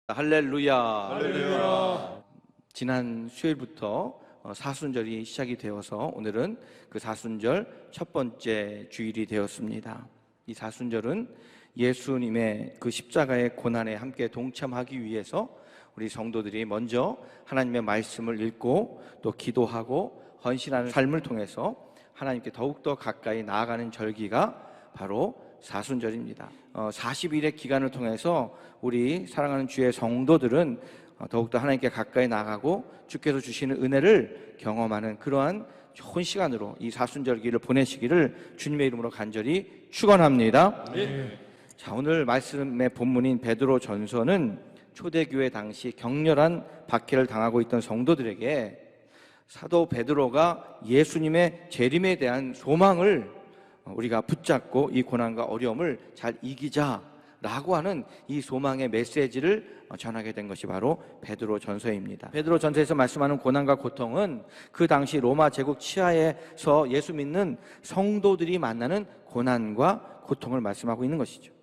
할렐루야. 할렐루야. 지난 수요일부터 사순절이 시작이 되어서 오늘은 그 사순절 첫 번째 주일이 되었습니다. 이 사순절은 예수님의 그 십자가의 고난에 함께 동참하기 위해서 우리 성도들이 먼저 하나님의 말씀을 읽고 또 기도하고 헌신하는 삶을 통해서 하나님께 더욱더 가까이 나아가는 절기가 바로 사순절입니다. 40일의 기간을 통해서 우리 사랑하는 주의 성도들은 더욱더 하나님께 가까이 나가고 주께서 주시는 은혜를 경험하는 그러한 좋은 시간으로 이 사순절기를 보내시기를 주님의 이름으로 간절히 축원합니다. 네. 자, 오늘 말씀의 본문인 베드로 전서는 초대교회 당시 격렬한 박해를 당하고 있던 성도들에게 사도 베드로가 예수님의 재림에 대한 소망을 우리가 붙잡고 이 고난과 어려움을 잘 이기자라고 하는 이 소망의 메시지를 전하게 된 것이 바로 베드로 전서입니다. 베드로 전서에서 말씀하는 고난과 고통은 그 당시 로마 제국 치하에서 예수 믿는 성도들이 만나는 고난과 고통을 말씀하고 있는 것이죠.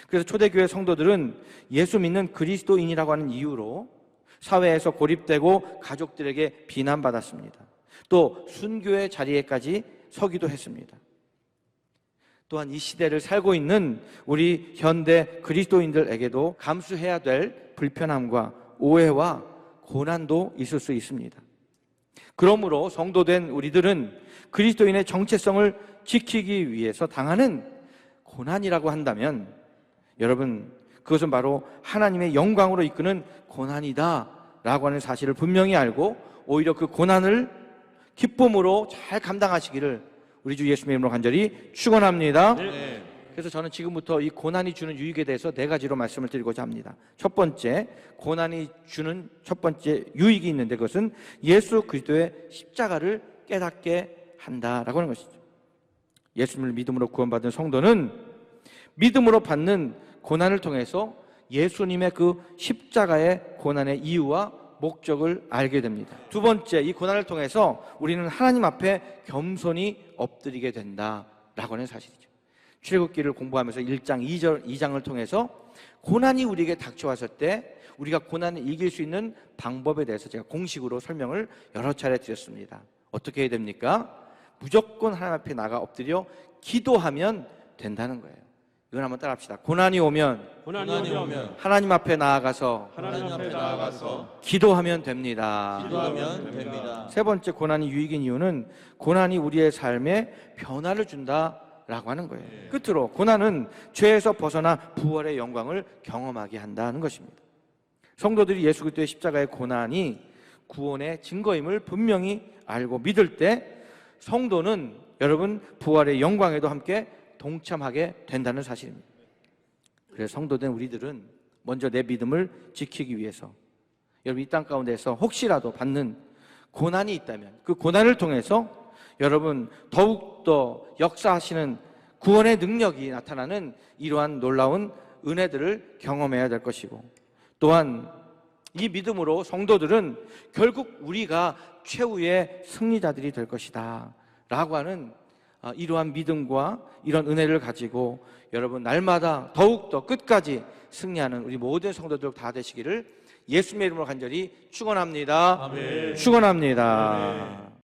그래서 초대교회 성도들은 예수 믿는 그리스도인이라고 하는 이유로 사회에서 고립되고 가족들에게 비난받았습니다. 또 순교의 자리에까지 서기도 했습니다. 또한 이 시대를 살고 있는 우리 현대 그리스도인들에게도 감수해야 될 불편함과 오해와 고난도 있을 수 있습니다. 그러므로 성도된 우리들은 그리스도인의 정체성을 지키기 위해서 당하는 고난이라고 한다면 여러분, 그것은 바로 하나님의 영광으로 이끄는 고난이다라고 하는 사실을 분명히 알고 오히려 그 고난을 기쁨으로 잘 감당하시기를 우리 주 예수님의 이름으로 간절히 축원합니다. 네. 그래서 저는 지금부터 이 고난이 주는 유익에 대해서 네 가지로 말씀을 드리고자 합니다. 첫 번째, 고난이 주는 첫 번째 유익이 있는데 그것은 예수 그리스도의 십자가를 깨닫게 한다라고 하는 것이죠. 예수님을 믿음으로 구원받은 성도는 믿음으로 받는 고난을 통해서 예수님의 그 십자가의 고난의 이유와 목적을 알게 됩니다. 두 번째, 이 고난을 통해서 우리는 하나님 앞에 겸손히 엎드리게 된다라고 하는 사실이죠. 출애굽기를 공부하면서 1장 2장을 통해서 고난이 우리에게 닥쳐왔을 때 우리가 고난을 이길 수 있는 방법에 대해서 제가 공식으로 설명을 여러 차례 드렸습니다. 어떻게 해야 됩니까? 무조건 하나님 앞에 나가 엎드려 기도하면 된다는 거예요. 이건 한번 따라합시다. 고난이 오면 하나님 앞에 나아가서 기도하면 됩니다. 세 번째, 고난이 유익인 이유는 고난이 우리의 삶에 변화를 준다라고 하는 거예요. 끝으로 고난은 죄에서 벗어나 부활의 영광을 경험하게 한다는 것입니다. 성도들이 예수 그리스도의 십자가의 고난이 구원의 증거임을 분명히 알고 믿을 때 성도는 여러분 부활의 영광에도 함께 동참하게 된다는 사실입니다. 그래서 성도된 우리들은 먼저 내 믿음을 지키기 위해서 여러분 이 땅 가운데서 혹시라도 받는 고난이 있다면 그 고난을 통해서 여러분 더욱더 역사하시는 구원의 능력이 나타나는 이러한 놀라운 은혜들을 경험해야 될 것이고, 또한 이 믿음으로 성도들은 결국 우리가 최후의 승리자들이 될 것이다 라고 하는 이러한 믿음과 이런 은혜를 가지고 여러분 날마다 더욱더 끝까지 승리하는 우리 모든 성도들 다 되시기를 예수님의 이름으로 간절히 축원합니다. 아멘. 축원합니다.